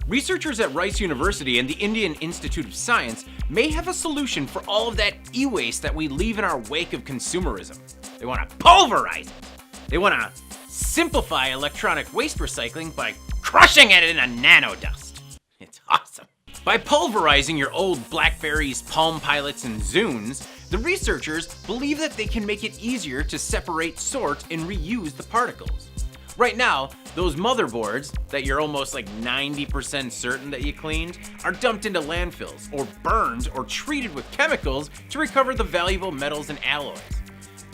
Researchers at Rice University and the Indian Institute of Science may have a solution for all of that e-waste that we leave in our wake of consumerism. They want to pulverize it. They want to simplify electronic waste recycling by crushing it in a nanodust. It's awesome. By pulverizing your old BlackBerrys, Palm Pilots, and Zunes, the researchers believe that they can make it easier to separate, sort, and reuse the particles. Right now, those motherboards that you're almost like 90% certain that you cleaned are dumped into landfills or burned or treated with chemicals to recover the valuable metals and alloys.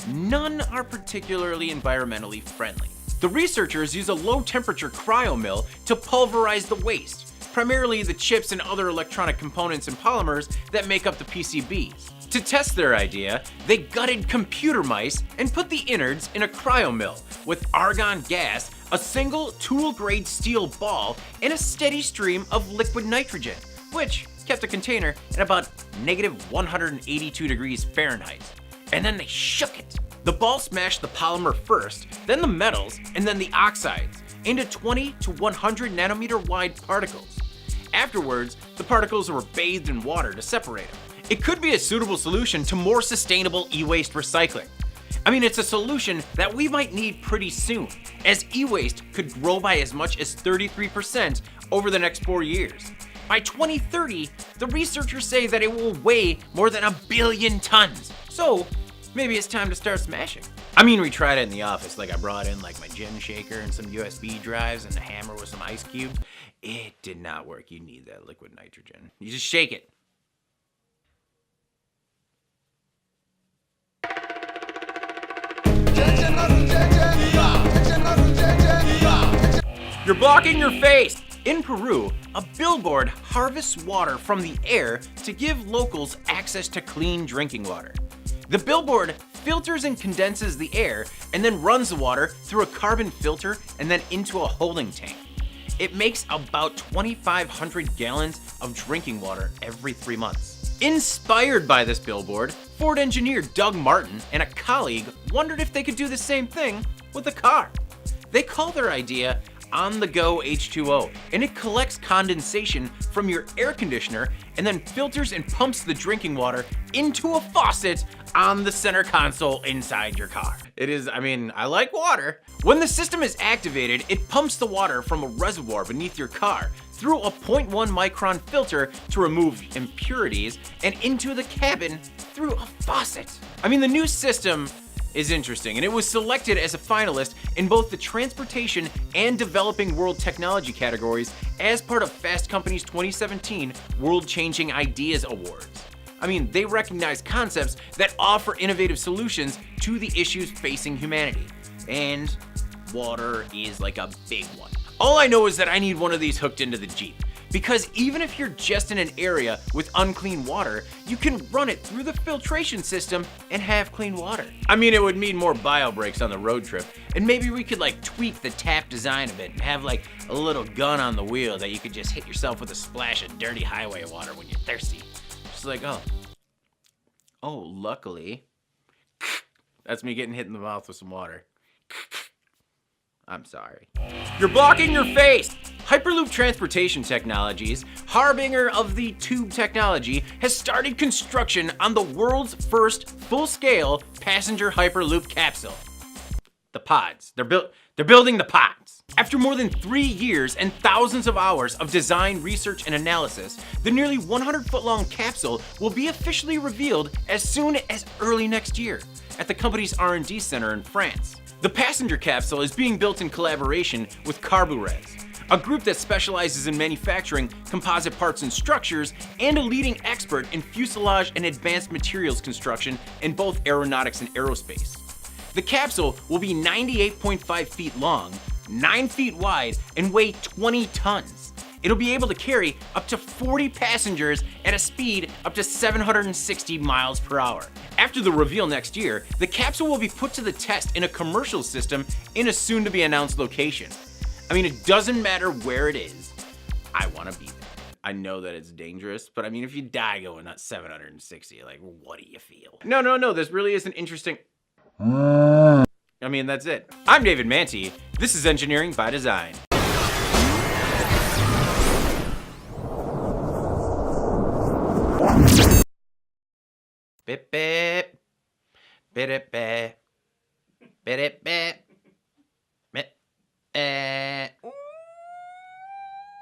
None are particularly environmentally friendly. The researchers use a low-temperature cryo-mill to pulverize the waste, primarily the chips and other electronic components and polymers that make up the PCBs. To test their idea, they gutted computer mice and put the innards in a cryo-mill with argon gas, a single tool-grade steel ball, and a steady stream of liquid nitrogen, which kept the container at about -182 degrees Fahrenheit. And then they shook it. The ball smashed the polymer first, then the metals, and then the oxides into 20 to 100 nanometer-wide particles. Afterwards, the particles were bathed in water to separate them. It could be a suitable solution to more sustainable e-waste recycling. I mean, it's a solution that we might need pretty soon, as e-waste could grow by as much as 33% over the next 4 years. By 2030, the researchers say that it will weigh more than 1 billion tons. So maybe it's time to start smashing. I mean, we tried it in the office. Like, I brought in like my gym shaker and some USB drives and a hammer with some ice cubes. It did not work. You need that liquid nitrogen. You just shake it. You're blocking your face! In Peru, a billboard harvests water from the air to give locals access to clean drinking water. The billboard filters and condenses the air and then runs the water through a carbon filter and then into a holding tank. It makes about 2,500 gallons of drinking water every 3 months. Inspired by this billboard, Ford engineer Doug Martin and a colleague wondered if they could do the same thing with a car. They call their idea On-the-Go H2O, and it collects condensation from your air conditioner and then filters and pumps the drinking water into a faucet on the center console inside your car. It is, I mean, I like water. When the system is activated, it pumps the water from a reservoir beneath your car through a 0.1 micron filter to remove impurities and into the cabin through a faucet. I mean, the new system is interesting, and it was selected as a finalist in both the transportation and developing world technology categories as part of Fast Company's 2017 World Changing Ideas Awards. I mean, they recognize concepts that offer innovative solutions to the issues facing humanity, and water is like a big one. All I know is that I need one of these hooked into the Jeep, because even if you're just in an area with unclean water, you can run it through the filtration system and have clean water. I mean, it would mean more bio brakes on the road trip, and maybe we could like tweak the tap design a bit and have like a little gun on the wheel that you could just hit yourself with a splash of dirty highway water when you're thirsty. Just like, oh, luckily, that's me getting hit in the mouth with some water. I'm sorry. You're blocking your face! Hyperloop Transportation Technologies, harbinger of the tube technology, has started construction on the world's first full-scale passenger Hyperloop capsule. The pods. They're building the pods. After more than 3 years and thousands of hours of design, research, and analysis, the nearly 100-foot-long capsule will be officially revealed as soon as early next year at the company's R&D center in France. The passenger capsule is being built in collaboration with Pulverize, a group that specializes in manufacturing composite parts and structures and a leading expert in fuselage and advanced materials construction in both aeronautics and aerospace. The capsule will be 98.5 feet long, 9 feet wide, and weigh 20 tons. It'll be able to carry up to 40 passengers at a speed up to 760 miles per hour. After the reveal next year, the capsule will be put to the test in a commercial system in a soon-to-be-announced location. I mean, it doesn't matter where it is. I want to be there. I know that it's dangerous, but I mean, if you die going at 760, like, what do you feel? No, this really is an interesting... I mean, that's it. I'm David Manti. This is Engineering by Design. Bip bip. Bip bip. Bip bip.